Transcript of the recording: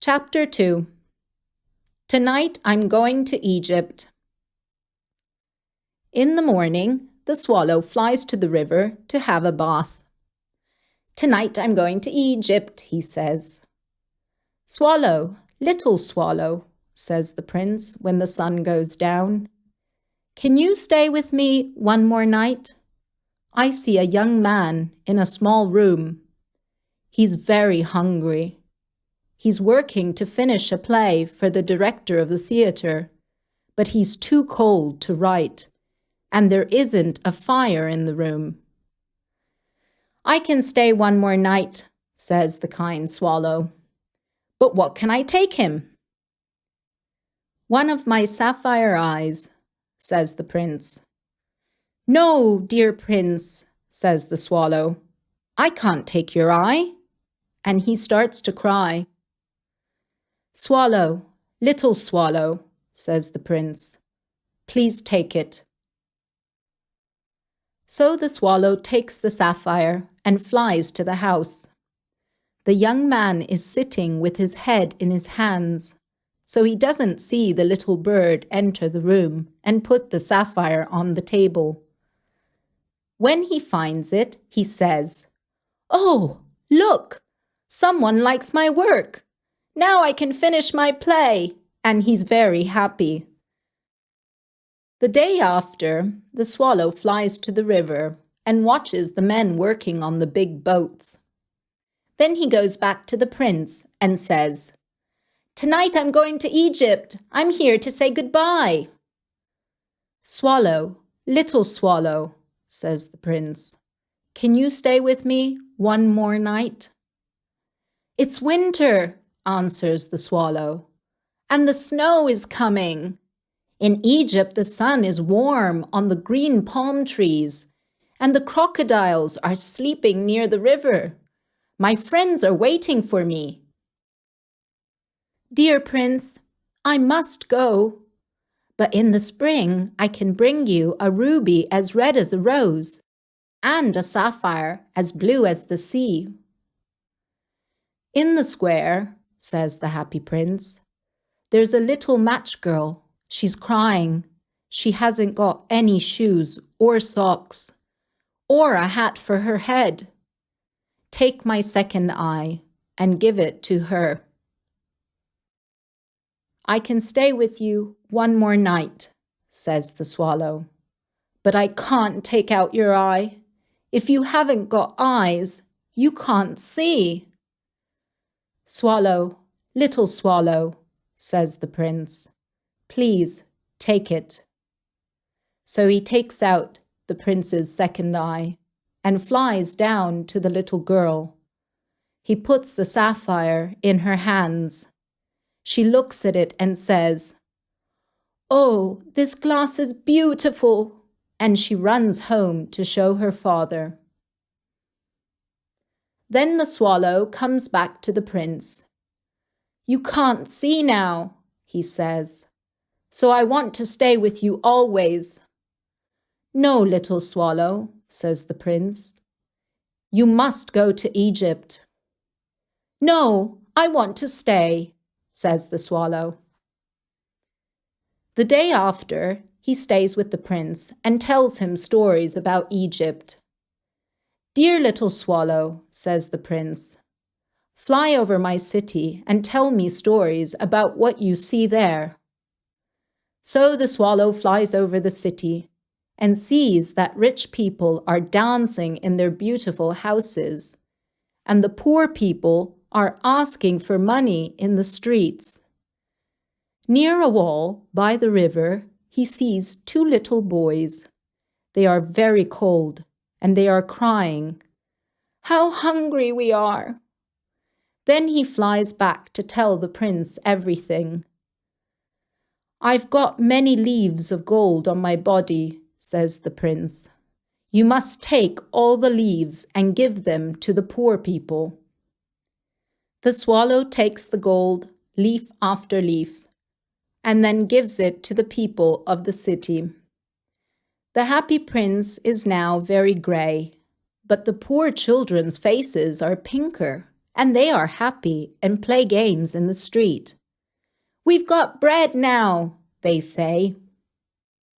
Chapter 2. Tonight I'm going to Egypt. In the morning, the swallow flies to the river to have a bath. Tonight I'm going to Egypt, he says. Swallow, little swallow, says the prince when the sun goes down. Can you stay with me one more night? I see a young man in a small room. He's very hungry. He's working to finish a play for the director of the theater, but he's too cold to write, and there isn't a fire in the room. I can stay one more night, says the kind swallow. But what can I take him? One of my sapphire eyes, says the prince. No, dear prince, says the swallow. I can't take your eye. And he starts to cry. Swallow, little swallow, says the prince. Please take it. So the swallow takes the sapphire and flies to the house. The young man is sitting with his head in his hands, so he doesn't see the little bird enter the room and put the sapphire on the table. When he finds it, he says, "Oh, look! Someone likes my work! Now I can finish my play," and he's very happy. The day after, the swallow flies to the river and watches the men working on the big boats. Then he goes back to the prince and says, "Tonight I'm going to Egypt. I'm here to say goodbye." "Swallow, little swallow," says the prince, "can you stay with me one more night?" "It's winter," answers the swallow, "and the snow is coming. In Egypt the sun is warm on the green palm trees, and the crocodiles are sleeping near the river. My friends are waiting for me." "Dear prince, I must go, but in the spring I can bring you a ruby as red as a rose, and a sapphire as blue as the sea." "In the square," says the happy prince, "there's a little match girl. She's crying. She hasn't got any shoes or socks, or a hat for her head. Take my second eye and give it to her." "I can stay with you one more night," says the swallow, "but I can't take out your eye. If you haven't got eyes, you can't see." "Swallow, little swallow," says the prince, "please take it." So he takes out the prince's second eye and flies down to the little girl. He puts the sapphire in her hands. She looks at it and says, "Oh, this glass is beautiful," and she runs home to show her father. Then the swallow comes back to the prince. "You can't see now," he says, "so I want to stay with you always." "No, little swallow," says the prince. "You must go to Egypt." "No, I want to stay," says the swallow. The day after, he stays with the prince and tells him stories about Egypt. "Dear little swallow," says the prince, "fly over my city and tell me stories about what you see there." So the swallow flies over the city and sees that rich people are dancing in their beautiful houses, and the poor people are asking for money in the streets. Near a wall by the river, he sees two little boys. They are very cold, and they are crying, "How hungry we are!" Then he flies back to tell the prince everything. "I've got many leaves of gold on my body," says the prince. "You must take all the leaves and give them to the poor people." The swallow takes the gold, leaf after leaf, and then gives it to the people of the city. The happy prince is now very grey, but the poor children's faces are pinker, and they are happy and play games in the street. "We've got bread now," they say.